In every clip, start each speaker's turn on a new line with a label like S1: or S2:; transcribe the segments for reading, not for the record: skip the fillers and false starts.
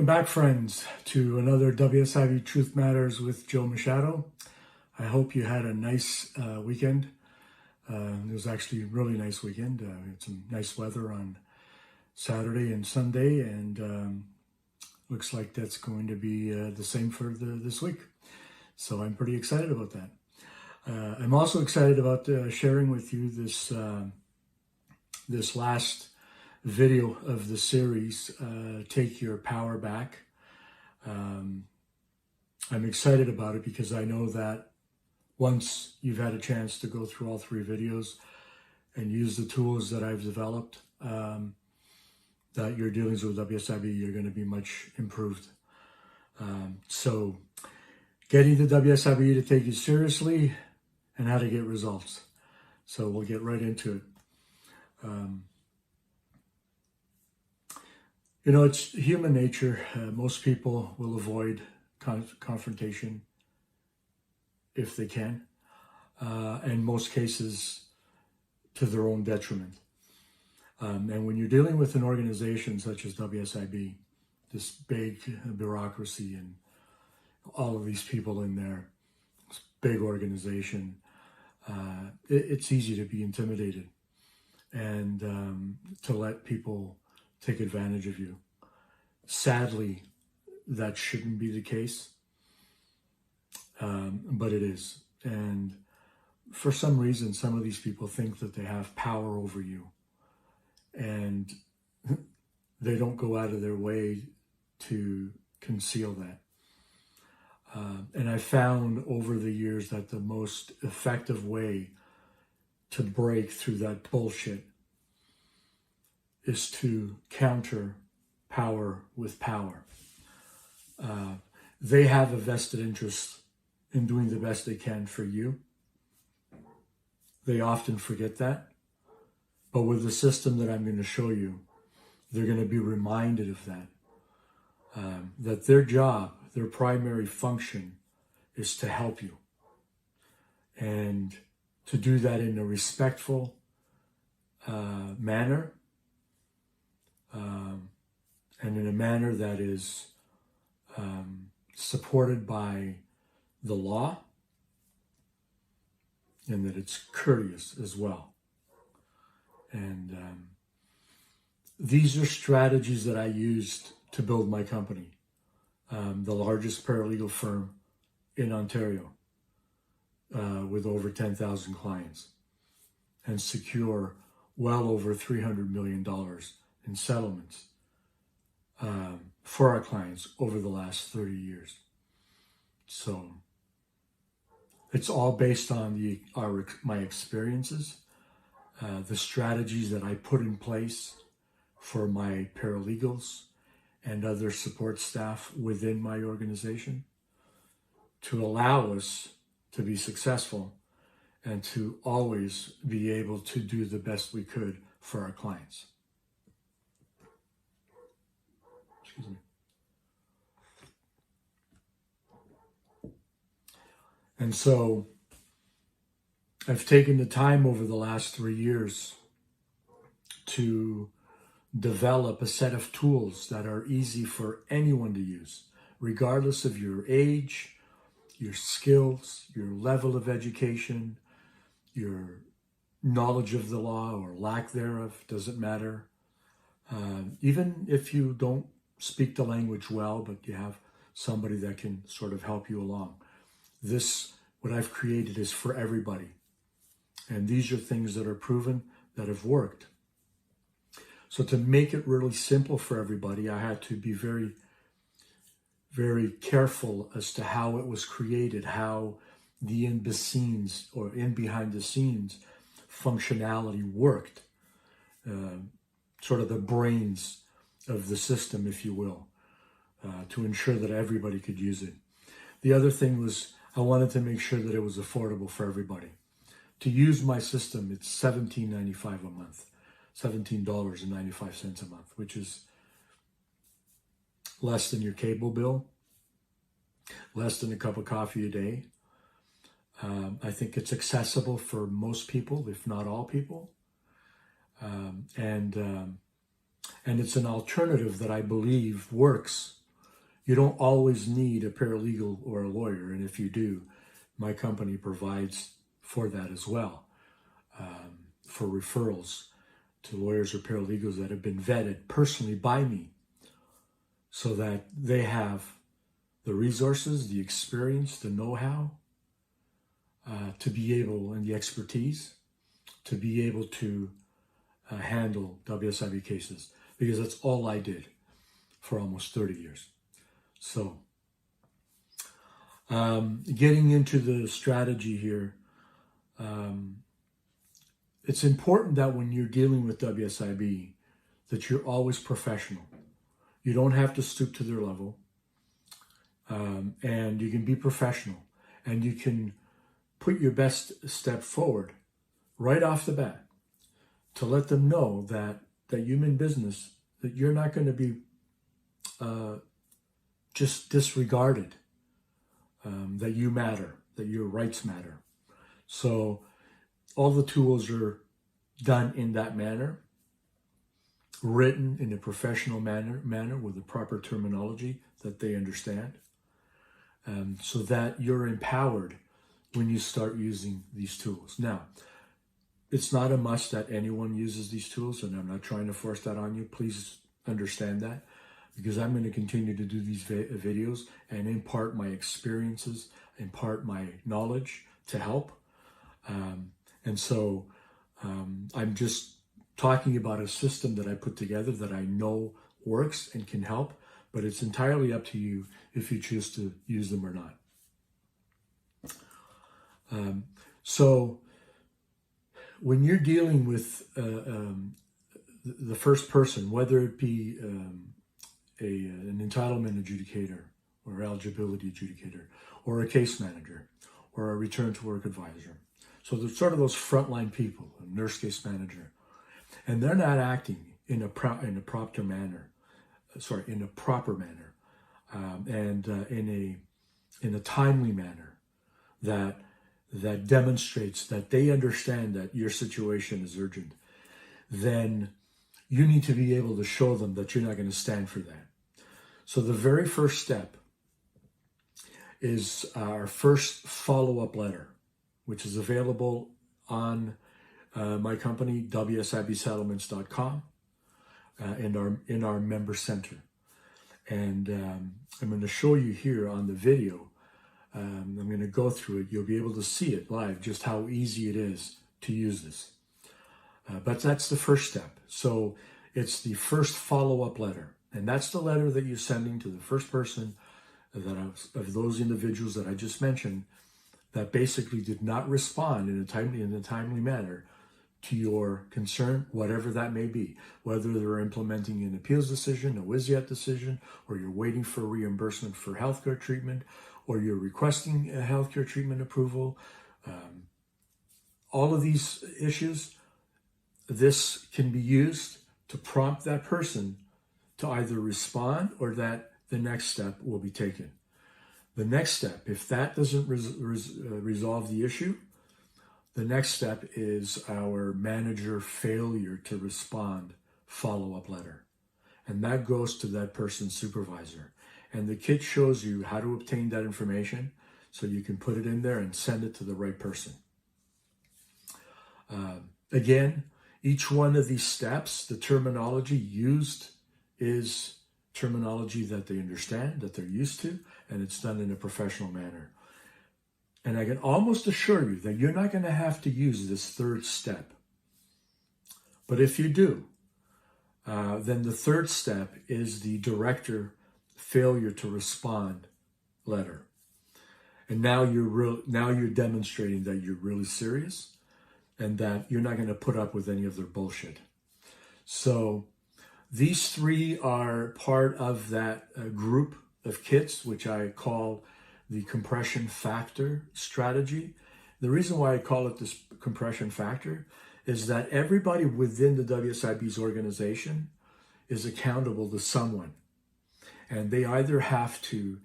S1: back, friends, to another Wsib Truth Matters with Joe Machado. I hope you had a nice weekend. It was actually a really nice weekend. We had some nice weather on Saturday and Sunday, and looks like that's going to be the same for this week. So I'm pretty excited about that. I'm also excited about sharing with you this this last video of the series, Take Your Power Back. I'm excited about it because I know that once you've had a chance to go through all three videos and use the tools that I've developed, that your dealings with Wsib are going to be much improved. So getting the Wsib to take you seriously and how to get results. So we'll get right into it. You know, it's human nature. Most people will avoid confrontation if they can, in most cases to their own detriment. And when you're dealing with an organization such as Wsib, this big bureaucracy and all of these people in there, this big organization, it's easy to be intimidated and to let people take advantage of you. Sadly, that shouldn't be the case, but it is. And for some reason, some of these people think that they have power over you, and they don't go out of their way to conceal that. And I found over the years that the most effective way to break through that bullshit is to counter power with power. They have a vested interest in doing the best they can for you. They often forget that. But with the system that I'm going to show you, they're going to be reminded of that. That their job, their primary function is to help you. And to do that in a respectful manner, and in a manner that is supported by the law, and that it's courteous as well. And these are strategies that I used to build my company, the largest paralegal firm in Ontario, with over 10,000 clients, and secure well over $300 million in settlements for our clients over the last 30 years. So it's all based on my experiences, the strategies that I put in place for my paralegals and other support staff within my organization to allow us to be successful and to always be able to do the best we could for our clients. Excuse me. And so I've taken the time over the last 3 years to develop a set of tools that are easy for anyone to use, regardless of your age, your skills, your level of education, your knowledge of the law or lack thereof, doesn't matter. Even if you don't speak the language well, but you have somebody that can sort of help you along. This, what I've created, is for everybody. And these are things that are proven, that have worked. So to make it really simple for everybody, I had to be very, very careful as to how it was created, how the in behind the scenes functionality worked, sort of the brains of the system, if you will, to ensure that everybody could use it. The other thing was I wanted to make sure that it was affordable for everybody. To use my system, it's $17.95 a month, $17.95 a month, which is less than your cable bill, less than a cup of coffee a day. I think it's accessible for most people, if not all people. And it's an alternative that I believe works You don't always need a paralegal or a lawyer, and if you do, my company provides for that as well, for referrals to lawyers or paralegals that have been vetted personally by me, so that they have the resources, the experience, the know-how, to be able, and the expertise, to be able to handle WSIB cases, because that's all I did for almost 30 years. So, getting into the strategy here, it's important that when you're dealing with WSIB, that you're always professional. You don't have to stoop to their level, and you can be professional, and you can put your best step forward right off the bat to let them know that you mean business, that you're not going to be just disregarded, that you matter, that your rights matter. So all the tools are done in that manner, written in a professional manner with the proper terminology that they understand, so that you're empowered when you start using these tools. Now, it's not a must that anyone uses these tools, and I'm not trying to force that on you. Please understand that, because I'm going to continue to do these videos and impart my experiences, impart my knowledge to help. And so I'm just talking about a system that I put together that I know works and can help, but it's entirely up to you if you choose to use them or not. So when you're dealing with the first person, whether it be an entitlement adjudicator or eligibility adjudicator or a case manager or a return to work advisor, so there's sort of those frontline people, a nurse case manager, and they're not acting in a proper manner, and in a timely manner that demonstrates that they understand that your situation is urgent, then you need to be able to show them that you're not going to stand for that. So the very first step is our first follow-up letter, which is available on my company, wsibsettlements.com, in our member center. And I'm going to show you here on the video. I'm going to go through it. You'll be able to see it live, just how easy it is to use this. But that's the first step. So it's the first follow-up letter. And that's the letter that you're sending to the first person of those individuals that I just mentioned that basically did not respond in a timely manner to your concern, whatever that may be, whether they're implementing an appeals decision, a Wsib decision, or you're waiting for reimbursement for healthcare treatment, or you're requesting a healthcare treatment approval. All of these issues, this can be used to prompt that person to either respond or that the next step will be taken. The next step, if that doesn't resolve the issue, the next step is our manager failure to respond follow-up letter. And that goes to that person's supervisor. And the kit shows you how to obtain that information so you can put it in there and send it to the right person. Again, each one of these steps, the terminology used is terminology that they understand, that they're used to, and it's done in a professional manner. And I can almost assure you that you're not going to have to use this third step. But if you do, then the third step is the director failure to respond letter. And now you're demonstrating that you're really serious and that you're not going to put up with any of their bullshit. So these three are part of that group of kits, which I call the compression factor strategy. The reason why I call it this compression factor is that everybody within the WSIB's organization is accountable to someone. And they either have to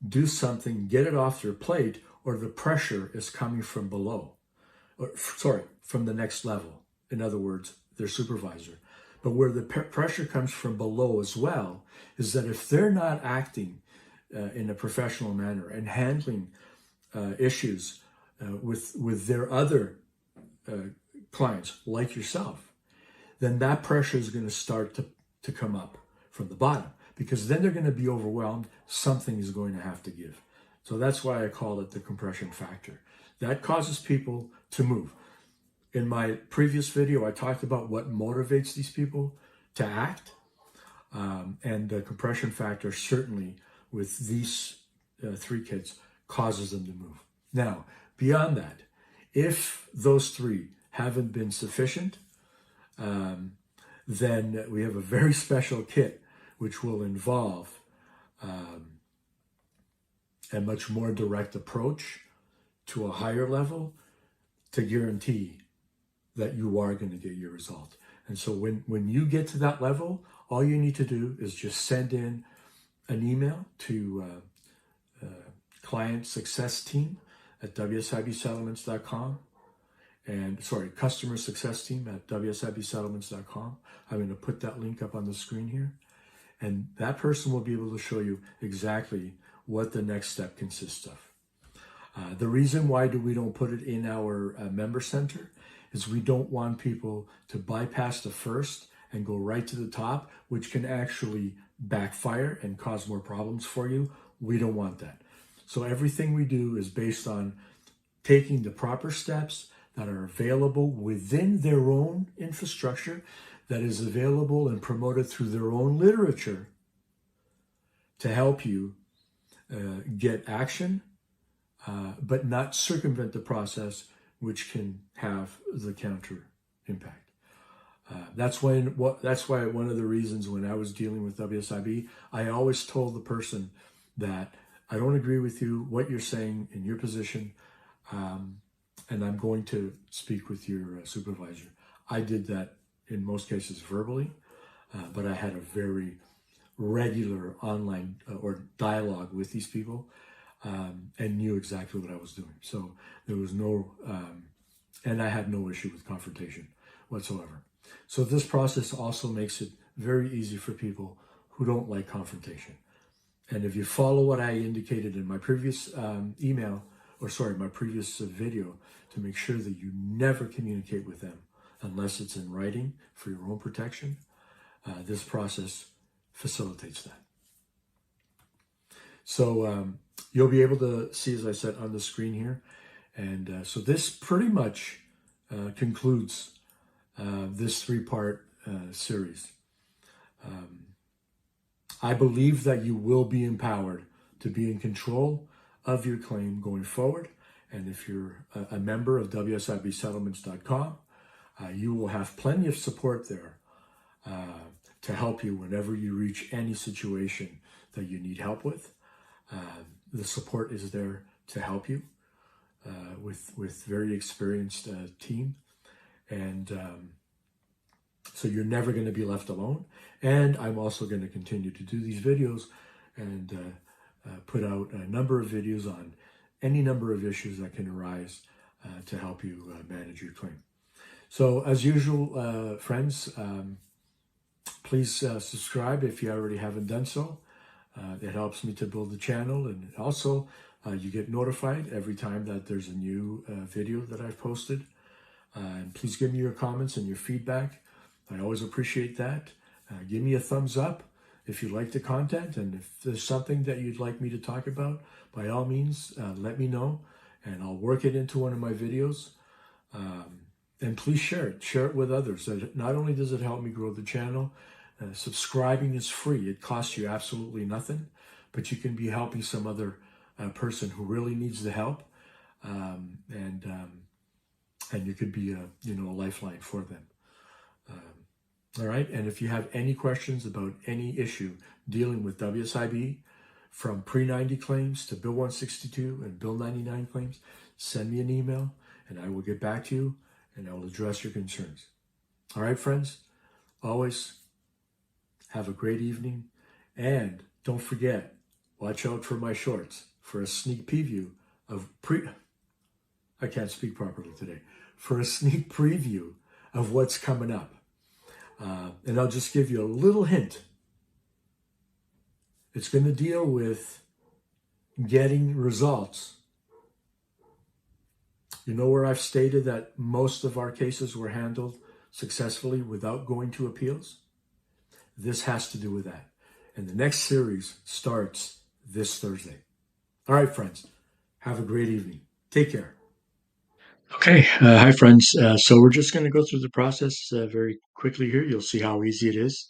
S1: do something, get it off their plate, or the pressure is coming from below. From the next level. In other words, their supervisor. But where the pressure comes from below as well is that if they're not acting in a professional manner and handling issues with their other clients like yourself, then that pressure is going to start to come up from the bottom, because then they're going to be overwhelmed. Something is going to have to give. So that's why I call it the compression factor. That causes people to move. In my previous video, I talked about what motivates these people to act. And the compression factor certainly with these 3 kids causes them to move. Now, beyond that, if those 3 haven't been sufficient, then we have a very special kit which will involve a much more direct approach to a higher level to guarantee that you are going to get your result. And so when you get to that level, all you need to do is just send in an email to client success team at wsibsettlements.com, and customer success team at wsibsettlements.com. I'm going to put that link up on the screen here, and that person will be able to show you exactly what the next step consists of. The reason why we don't put it in our member center is we don't want people to bypass the first and go right to the top, which can actually backfire and cause more problems for you. We don't want that. So everything we do is based on taking the proper steps that are available within their own infrastructure, that is available and promoted through their own literature to help you get action, but not circumvent the process, which can have the counter impact. That's why one of the reasons when I was dealing with WSIB, I always told the person that I don't agree with you, what you're saying in your position, and I'm going to speak with your supervisor. I did that in most cases verbally, but I had a very regular online or dialogue with these people, and knew exactly what I was doing. So there was no, and I had no issue with confrontation whatsoever. So this process also makes it very easy for people who don't like confrontation. And if you follow what I indicated in my previous my previous video, to make sure that you never communicate with them unless it's in writing for your own protection, this process facilitates that. So you'll be able to see, as I said, on the screen here. And so this pretty much concludes this 3-part series. I believe that you will be empowered to be in control of your claim going forward. And if you're a member of wsibsettlements.com, you will have plenty of support there to help you whenever you reach any situation that you need help with. The support is there to help you with very experienced team. And so you're never going to be left alone. And I'm also going to continue to do these videos and put out a number of videos on any number of issues that can arise to help you manage your claim. So as usual, friends, please subscribe if you already haven't done so. It helps me to build the channel, and also you get notified every time that there's a new video that I've posted. And please give me your comments and your feedback. I always appreciate that. Give me a thumbs up if you like the content, and if there's something that you'd like me to talk about, by all means, let me know, and I'll work it into one of my videos. And please share it with others. Not only does it help me grow the channel, subscribing is free. It costs you absolutely nothing, but you can be helping some other person who really needs the help, and you could be a lifeline for them. All right, and if you have any questions about any issue dealing with WSIB, from pre-90 claims to Bill 162 and Bill 99 claims, send me an email and I will get back to you and I will address your concerns. All right, friends, always have a great evening, and don't forget, watch out for my shorts for a sneak preview of I can't speak properly today. For a sneak preview of what's coming up. And I'll just give you a little hint. It's going to deal with getting results. You know where I've stated that most of our cases were handled successfully without going to appeals? This has to do with that. And the next series starts this Thursday. All right, friends, have a great evening. Take care. Okay, hi, friends. So we're just going to go through the process very quickly here. You'll see how easy it is.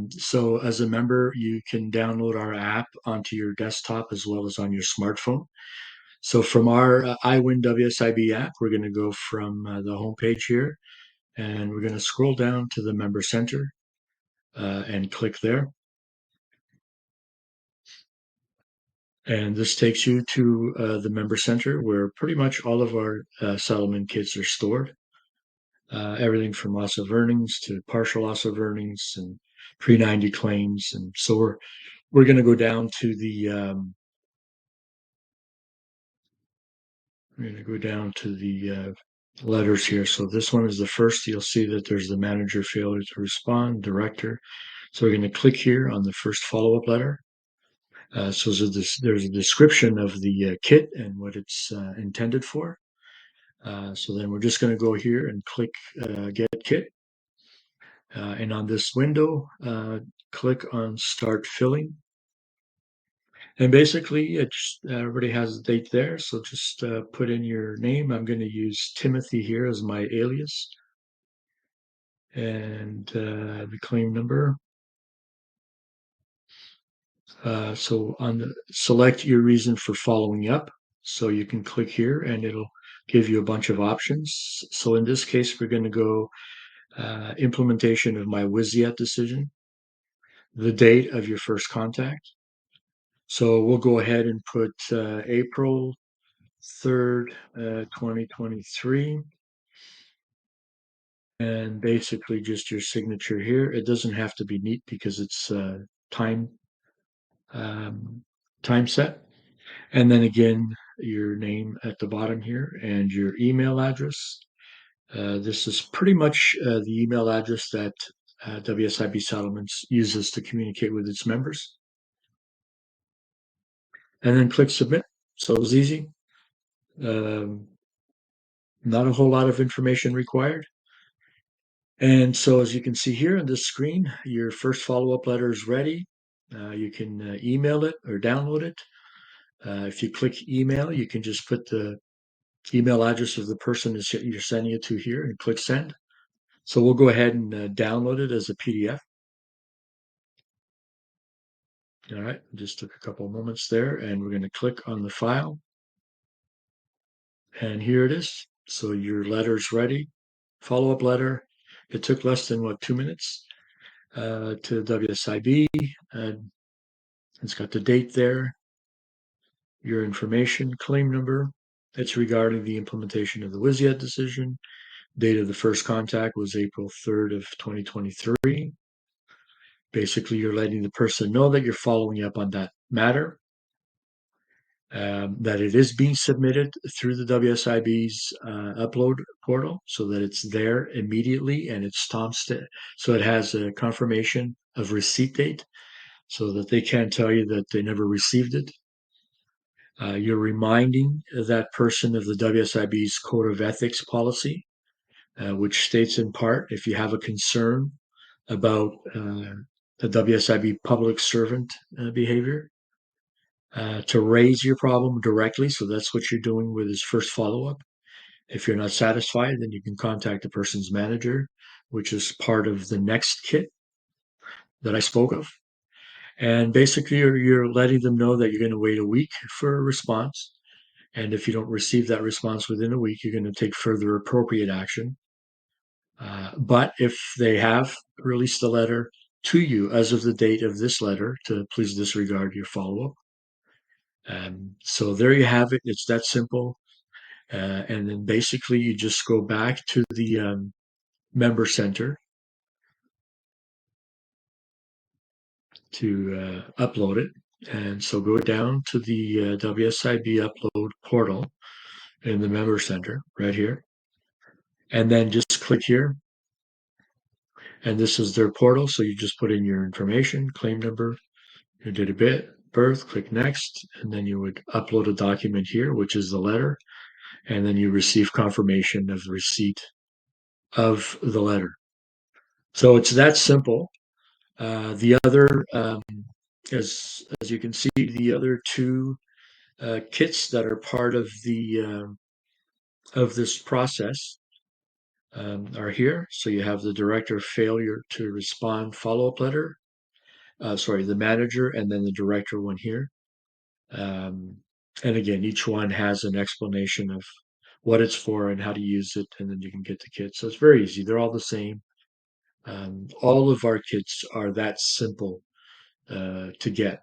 S1: So as a member, you can download our app onto your desktop as well as on your smartphone. So from our iWin WSIB app, we're going to go from the homepage here, and we're going to scroll down to the Member Center and click there. And this takes you to the Member Center, where pretty much all of our settlement kits are stored. Everything from loss of earnings to partial loss of earnings and pre-90 claims. And so we're going to go down to the letters here. So this one is the first. You'll see that there's the manager failure to respond, director. So we're going to click here on the first follow-up letter. So there's a description of the kit and what it's intended for. So then we're just going to go here and click Get Kit. And on this window, click on Start Filling. And basically, it's everybody has a date there, so just put in your name. I'm going to use Timothy here as my alias. And the claim number. So select your reason for following up. So you can click here and it'll give you a bunch of options. So in this case, we're going to go implementation of my Wsib decision, the date of your first contact. So we'll go ahead and put April 3rd, 2023. And basically just your signature here. It doesn't have to be neat because it's time set. And then again, your name at the bottom here and your email address. This is pretty much the email address that WSIB Settlements uses to communicate with its members. And then click submit. So it was easy. Not a whole lot of information required. And so as you can see here on this screen, your first follow-up letter is ready. You can email it or download it. If you click email, you can just put the email address of the person you're sending it to here and click send. So we'll go ahead and download it as a PDF. All right, just took a couple of moments there, and we're going to click on the file. And here it is. So your letter's ready. Follow-up letter. It took less than, 2 minutes to WSIB. It's got the date there, your information, claim number. It's regarding the implementation of the Wsib decision. Date of the first contact was April 3rd of 2023. Basically, you're letting the person know that you're following up on that matter, that it is being submitted through the WSIB's upload portal so that it's there immediately and it's timestamped. So it has a confirmation of receipt date so that they can't tell you that they never received it. You're reminding that person of the WSIB's Code of Ethics policy, which states in part, if you have a concern about the WSIB public servant behavior, to raise your problem directly. So that's what you're doing with his first follow-up. If you're not satisfied, then you can contact the person's manager, which is part of the next kit that I spoke of. And basically, you're letting them know that you're going to wait a week for a response. And if you don't receive that response within a week, you're going to take further appropriate action. But if they have released the letter to you as of the date of this letter, to please disregard your follow-up. So there you have it. It's that simple. And then basically you just go back to the member center to upload it. And so go down to the WSIB upload portal in the member center right here. And then just click here. And this is their portal. So you just put in your information, claim number, your date of birth, click next, and then you would upload a document here, which is the letter, and then you receive confirmation of the receipt of the letter. So it's that simple. The other, as you can see, the other two kits that are part of this process are here. So you have the director of failure to respond follow-up letter. Sorry, the manager, and then the director one here. Um, and again, each one has an explanation of what it's for and how to use it, and then you can get the kit. So it's very easy. They're all the same. All of our kits are that simple to get.